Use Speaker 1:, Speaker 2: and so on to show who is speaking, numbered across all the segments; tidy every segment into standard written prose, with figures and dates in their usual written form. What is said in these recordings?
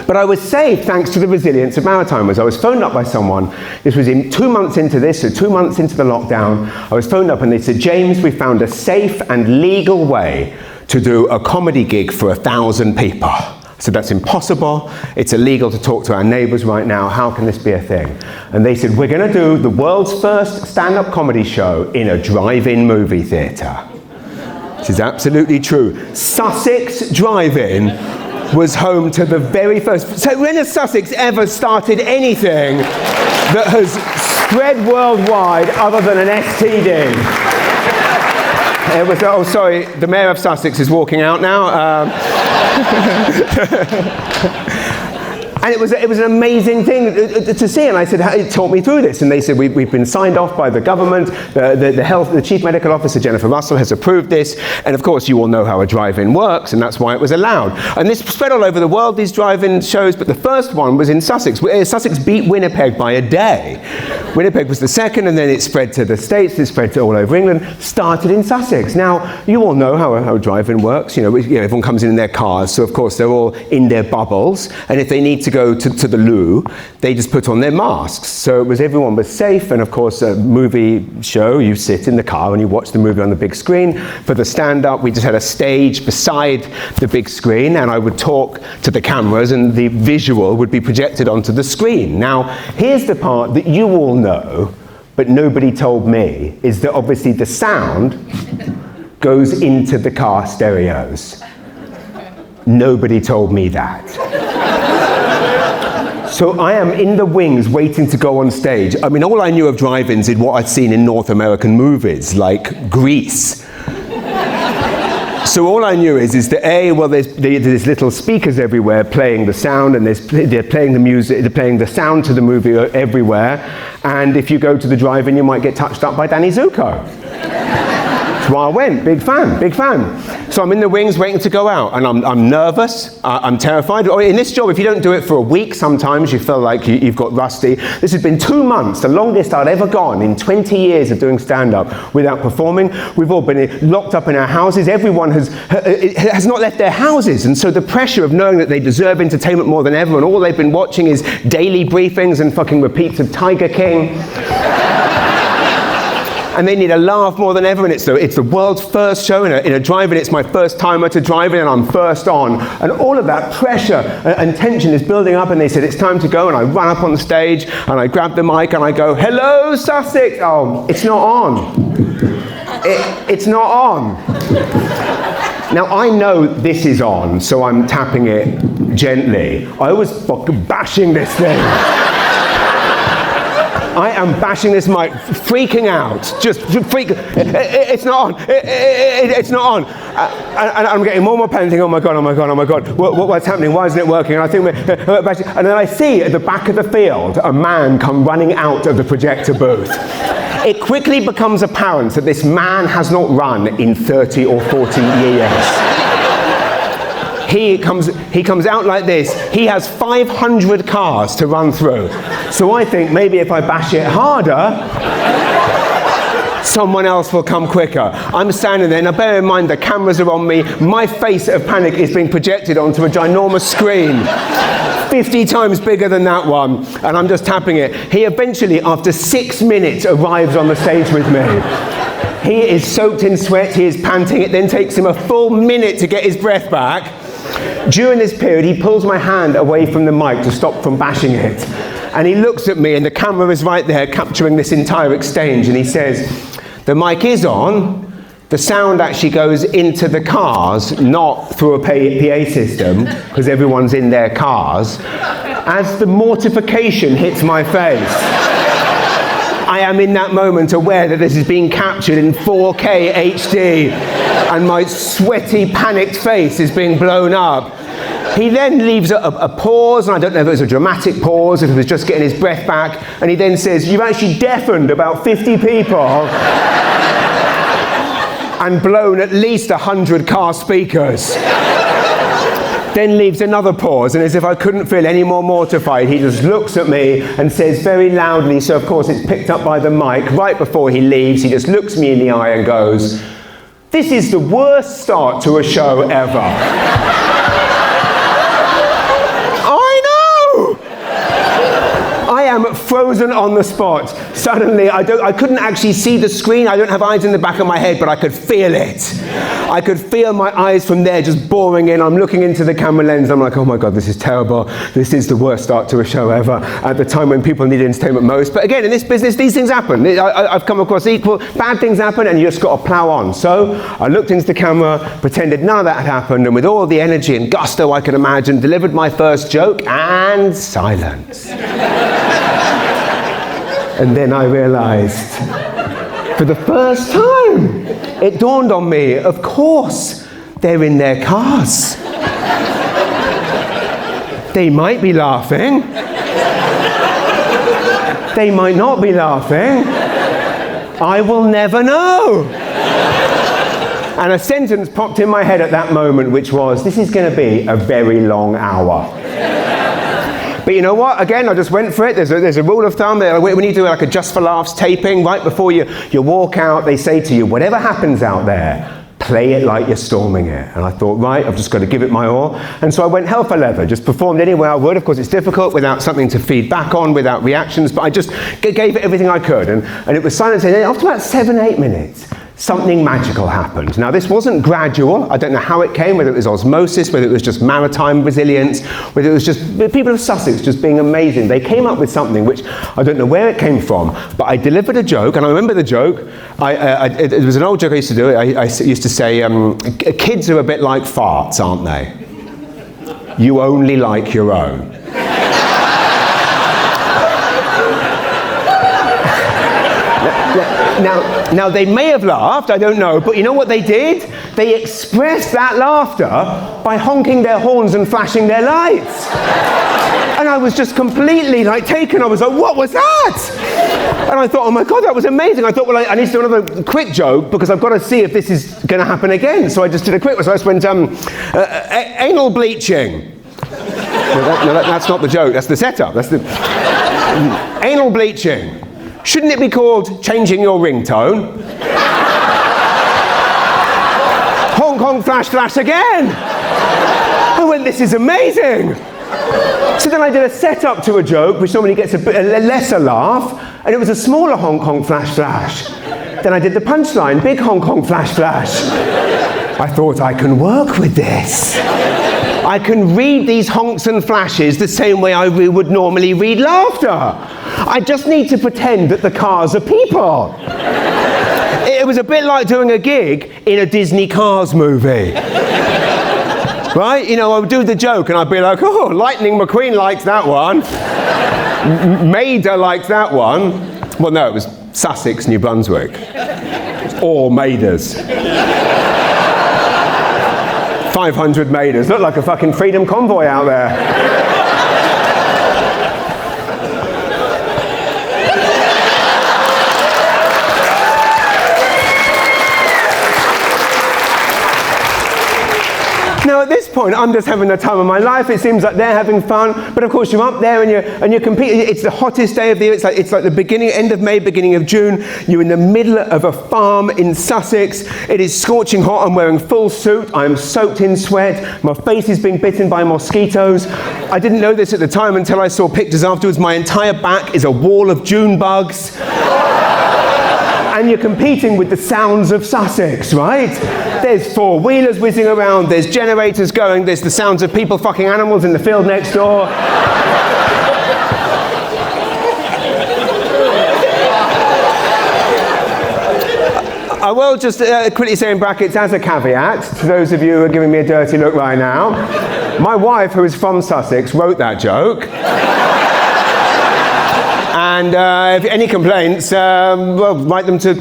Speaker 1: But I was saved thanks to the resilience of Maritimers. I was phoned up by someone. This was 2 months into this, so 2 months into the lockdown. I was phoned up and they said, James, we found a safe and legal way to do a comedy gig for 1,000 people. So that's impossible. It's illegal to talk to our neighbours right now. How can this be a thing? And they said, we're going to do the world's first stand-up comedy show in a drive-in movie theatre. Which is absolutely true. Sussex Drive-In was home to the very first... So when has Sussex ever started anything that has spread worldwide other than an STD? It was, oh, sorry, the Mayor of Sussex is walking out now. And it was an amazing thing to see, and I said, talk me through this. And they said, we've been signed off by the government, the Chief Medical Officer, Jennifer Russell, has approved this, and of course you all know how a drive-in works, and that's why it was allowed. And this spread all over the world, these drive-in shows, but the first one was in Sussex. Sussex beat Winnipeg by a day. Winnipeg was the second, and then it spread to the States, it spread to all over England, started in Sussex. Now, you all know how a drive-in works. You know, everyone comes in their cars, so of course they're all in their bubbles, and if they need to go to the loo, they just put on their masks. So everyone was safe, and of course a movie show, you sit in the car and you watch the movie on the big screen. For the stand-up, we just had a stage beside the big screen, and I would talk to the cameras and the visual would be projected onto the screen. Now, here's the part that you all know, but nobody told me, is that obviously the sound goes into the car stereos. Nobody told me that. So I am in the wings waiting to go on stage. I mean, all I knew of drive-ins is what I'd seen in North American movies, like Grease. So all I knew is that there's little speakers everywhere playing the sound, and they're playing the music, they're playing the sound to the movie everywhere. And if you go to the drive-in, you might get touched up by Danny Zuko. That's why I went, big fan. So I'm in the wings waiting to go out, and I'm nervous, I'm terrified. In this job, if you don't do it for a week, sometimes you feel like you've got rusty. This has been 2 months, the longest I'd ever gone in 20 years of doing stand-up without performing. We've all been locked up in our houses. Everyone has not left their houses, and so the pressure of knowing that they deserve entertainment more than ever, and all they've been watching is daily briefings and fucking repeats of Tiger King. And they need a laugh more than ever, and it's the world's first show in a drive-in. It's my first timer to drive in, and I'm first on. And all of that pressure and tension is building up, and they said, it's time to go, and I run up on the stage, and I grab the mic, and I go, hello, Sussex! Oh, it's not on. It's not on. Now, I know this is on, so I'm tapping it gently. I was fucking bashing this thing. I am bashing this mic, freaking out, just freaking. It's not on. It's not on. And I'm getting more pain, thinking, oh my god. What's happening? Why isn't it working? And I think and then I see at the back of the field a man come running out of the projector booth. It quickly becomes apparent that this man has not run in 30 or 40 years. He comes out like this. He has 500 cars to run through. So I think maybe if I bash it harder, someone else will come quicker. I'm standing there. Now bear in mind the cameras are on me. My face of panic is being projected onto a ginormous screen. 50 times bigger than that one. And I'm just tapping it. He eventually, after 6 minutes, arrives on the stage with me. He is soaked in sweat. He is panting. It then takes him a full minute to get his breath back. During this period, he pulls my hand away from the mic to stop from bashing it. And he looks at me, and the camera is right there capturing this entire exchange, and he says, the mic is on, the sound actually goes into the cars, not through a PA system, because everyone's in their cars. As the mortification hits my face, I am in that moment aware that this is being captured in 4K HD, and my sweaty, panicked face is being blown up. He then leaves a pause, and I don't know if it was a dramatic pause, if he was just getting his breath back, and he then says, you've actually deafened about 50 people and blown at least 100 car speakers. Then leaves another pause, and as if I couldn't feel any more mortified, he just looks at me and says very loudly, so of course it's picked up by the mic, right before he leaves, he just looks me in the eye and goes, this is the worst start to a show ever. I frozen on the spot. Suddenly, I couldn't actually see the screen. I don't have eyes in the back of my head, but I could feel it. I could feel my eyes from there just boring in. I'm looking into the camera lens. I'm like, oh my God, this is terrible. This is the worst start to a show ever at the time when people need entertainment most. But again, in this business, these things happen. I've come across equal. Bad things happen, and you just got to plow on. So I looked into the camera, pretended none of that had happened, and with all the energy and gusto I could imagine, delivered my first joke, and silence. And then I realized, for the first time, it dawned on me, of course, they're in their cars. They might be laughing. They might not be laughing. I will never know. And a sentence popped in my head at that moment, which was, this is going to be a very long hour. But you know what? Again, I just went for it. There's a rule of thumb. When you do like a Just for Laughs taping, right before you walk out, they say to you, whatever happens out there, play it like you're storming it. And I thought, right, I've just got to give it my all. And so I went hell for leather, just performed any way I would. Of course, it's difficult without something to feed back on, without reactions, but I just gave it everything I could. And it was silence. And after about 7-8 minutes, something magical happened. Now, this wasn't gradual. I don't know how it came, whether it was osmosis, whether it was just maritime resilience, whether it was just people of Sussex just being amazing. They came up with something which I don't know where it came from, but I delivered a joke, and I remember the joke. It was an old joke I used to do. I used to say, kids are a bit like farts, aren't they? You only like your own. Now, they may have laughed, I don't know, but you know what they did? They expressed that laughter by honking their horns and flashing their lights. And I was just completely taken. I was like, what was that? And I thought, oh my God, that was amazing. I thought, well, I need to do another quick joke because I've got to see if this is going to happen again. So I just did a quick one. So I just went, anal bleaching. No, that's not the joke, that's the setup. That's the anal bleaching. Shouldn't it be called changing your ringtone? Honk, honk, flash, flash again. I went, this is amazing. So then I did a setup to a joke, which normally gets a lesser laugh, and it was a smaller honk, honk, flash, flash. Then I did the punchline, big honk, honk, flash, flash. I thought, I can work with this. I can read these honks and flashes the same way I would normally read laughter. I just need to pretend that the cars are people. It was a bit like doing a gig in a Disney Cars movie. Right? You know, I would do the joke and I'd be like, oh, Lightning McQueen liked that one. Maida liked that one. Well, no, it was Sussex, New Brunswick. Or Maidas. 500 Maidas. Looked like a fucking freedom convoy out there. Now at this point, I'm just having the time of my life. It seems like they're having fun, but of course you're up there and you're competing. It's the hottest day of the year. It's like the end of May, beginning of June. You're in the middle of a farm in Sussex. It is scorching hot. I'm wearing full suit. I'm soaked in sweat. My face is being bitten by mosquitoes. I didn't know this at the time until I saw pictures afterwards. My entire back is a wall of June bugs. And you're competing with the sounds of Sussex, right? There's four-wheelers whizzing around, there's generators going, there's the sounds of people fucking animals in the field next door. I will just quickly say in brackets as a caveat, to those of you who are giving me a dirty look right now, my wife, who is from Sussex, wrote that joke. And if any complaints, well, write them to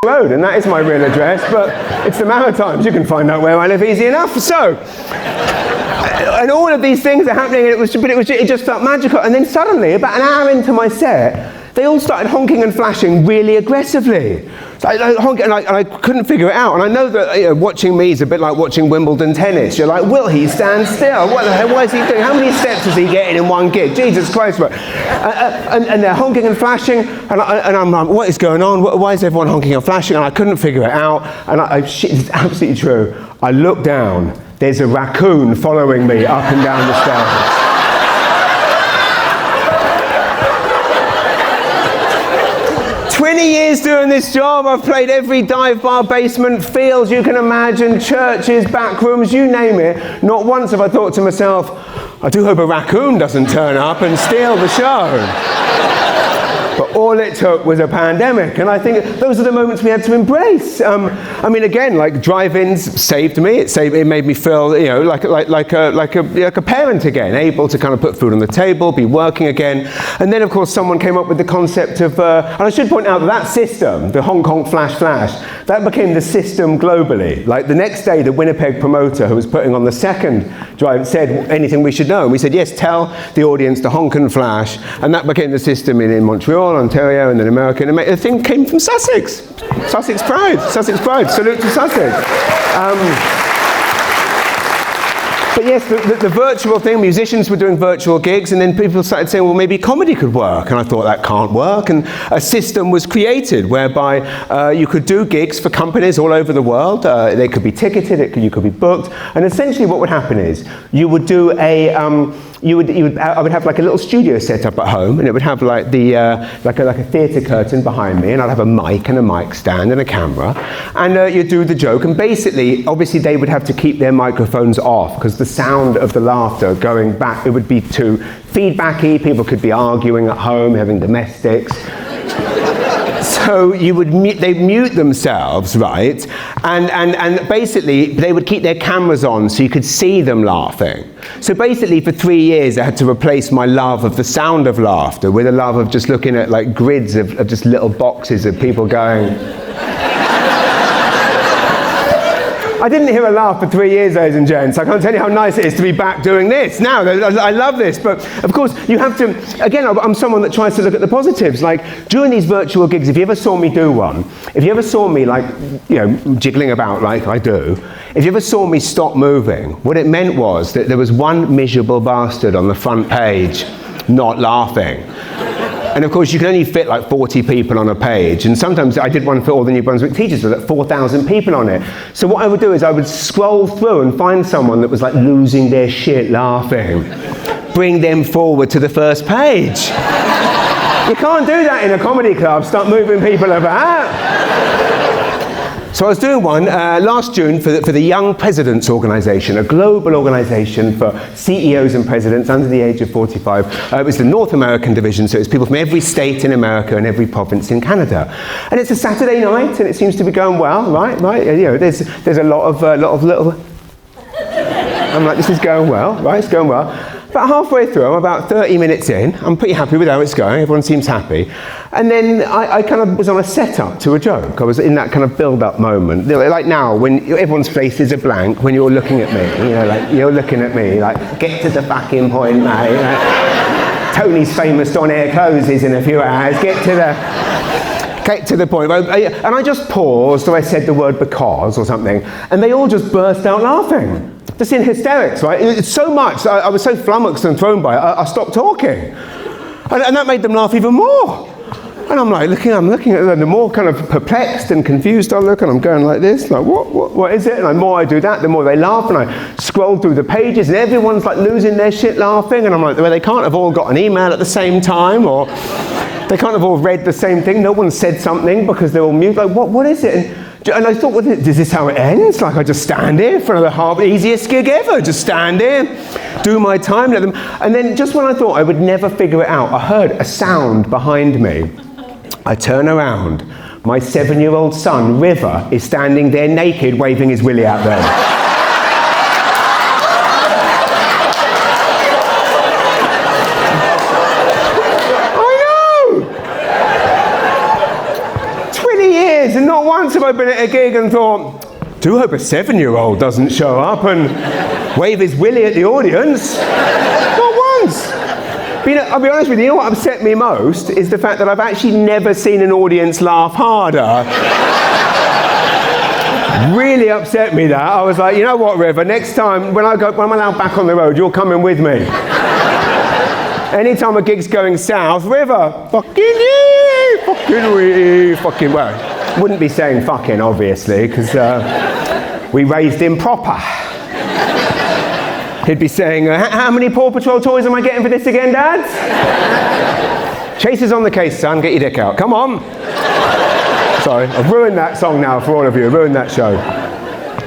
Speaker 1: Road, and that is my real address, but it's the Maritimes. You can find out where I live easy enough. So, and all of these things are happening, and it just felt magical. And then suddenly, about an hour into my set, they all started honking and flashing really aggressively. So I honk, and I couldn't figure it out. And I know that watching me is a bit like watching Wimbledon tennis. You're like, will he stand still? What the hell? What is he doing? How many steps is he getting in one gig? Jesus Christ! And they're honking and flashing, and I'm like, what is going on? Why is everyone honking and flashing? And I couldn't figure it out. And shit, it's absolutely true. I look down. There's a raccoon following me up and down the stairs. 20 years doing this job, I've played every dive bar, basement, fields you can imagine, churches, back rooms, you name it. Not once have I thought to myself, I do hope a raccoon doesn't turn up and steal the show. But all it took was a pandemic, and I think those are the moments we had to embrace. I mean, again, like drive-ins saved me. It made me feel, you know, like a parent again, able to kind of put food on the table, be working again. And then, of course, someone came up with the concept of, and I should point out that system, the Hong Kong flash, that became the system globally. Like the next day, the Winnipeg promoter who was putting on the second drive said, anything we should know? And we said, yes, tell the audience the Hong Kong flash, and that became the system in Montreal, Ontario, and then America. And the thing came from Sussex. Sussex pride. Sussex pride. Salute to Sussex. But yes, the virtual thing, musicians were doing virtual gigs, and then people started saying, well, maybe comedy could work. And I thought that can't work. And a system was created whereby you could do gigs for companies all over the world. They could be ticketed, you could be booked. And essentially what would happen is you would do I would have like a little studio set up at home, and it would have like like a theatre curtain behind me, and I'd have a mic and a mic stand and a camera, and you'd do the joke. And basically, obviously, they would have to keep their microphones off because the sound of the laughter going back, it would be too feedbacky. People could be arguing at home, having domestics. So they'd mute themselves, right? And basically, they would keep their cameras on so you could see them laughing. So basically, for 3 years, I had to replace my love of the sound of laughter with a love of just looking at like grids of just little boxes of people going. I didn't hear a laugh for 3 years, ladies and gents. I can't tell you how nice it is to be back doing this. Now, I love this, but of course, you have to, again, I'm someone that tries to look at the positives. Like, during these virtual gigs, if you ever saw me do one, if you ever saw me, like, you know, jiggling about like I do, if you ever saw me stop moving, what it meant was that there was one miserable bastard on the front page not laughing. And of course, you can only fit like 40 people on a page. And sometimes I did one for all the New Brunswick teachers with like 4,000 people on it. So what I would do is I would scroll through and find someone that was like losing their shit laughing. Bring them forward to the first page. You can't do that in a comedy club, start moving people about. So I was doing one last June for the Young Presidents Organisation, a global organisation for CEOs and presidents under the age of 45. It was the North American division, so it's people from every state in America and every province in Canada. And it's a Saturday night, and it seems to be going well, right? You know, there's a lot of little. I'm like, this is going well, right? It's going well. About halfway through, I'm about 30 minutes in. I'm pretty happy with how it's going. Everyone seems happy. And then I kind of was on a setup to a joke. I was in that kind of build-up moment. Like now, when everyone's faces are blank, when you're looking at me, you know, like you're looking at me, like, get to the fucking point, mate. Like, Tony's famous on-air closes in a few hours. Get to the point. And I just paused, or I said the word because or something, and they all just burst out laughing. Just in hysterics, right? It's so much, I was so flummoxed and thrown by it, I stopped talking. And that made them laugh even more. And I'm looking at them, the more kind of perplexed and confused I look, and I'm going like this, like, what is it? And the more I do that, the more they laugh, and I scroll through the pages, and everyone's like losing their shit laughing, and I'm like, well, they can't have all got an email at the same time, or they can't have all read the same thing, no one said something because they're all mute, like, what is it? And I thought, well, is this how it ends? Like, I just stand here for the easiest gig ever, just stand here, do my time, let them. And then just when I thought I would never figure it out, I heard a sound behind me. I turn around. My 7-year-old son, River, is standing there naked, waving his willy out there. And not once have I been at a gig and thought, do hope a 7-year-old doesn't show up and wave his willy at the audience. Not once. But you know, I'll be honest with you, what upset me most is the fact that I've actually never seen an audience laugh harder. Really upset me that. I was like, you know what, River, next time when I'm allowed back on the road, you're coming with me. Anytime a gig's going south, River, well, wouldn't be saying fucking, obviously, because we raised him proper. He'd be saying, how many Paw Patrol toys am I getting for this again, Dad? Chase is on the case, son. Get your dick out. Come on. Sorry, I've ruined that song now for all of you. I've ruined that show.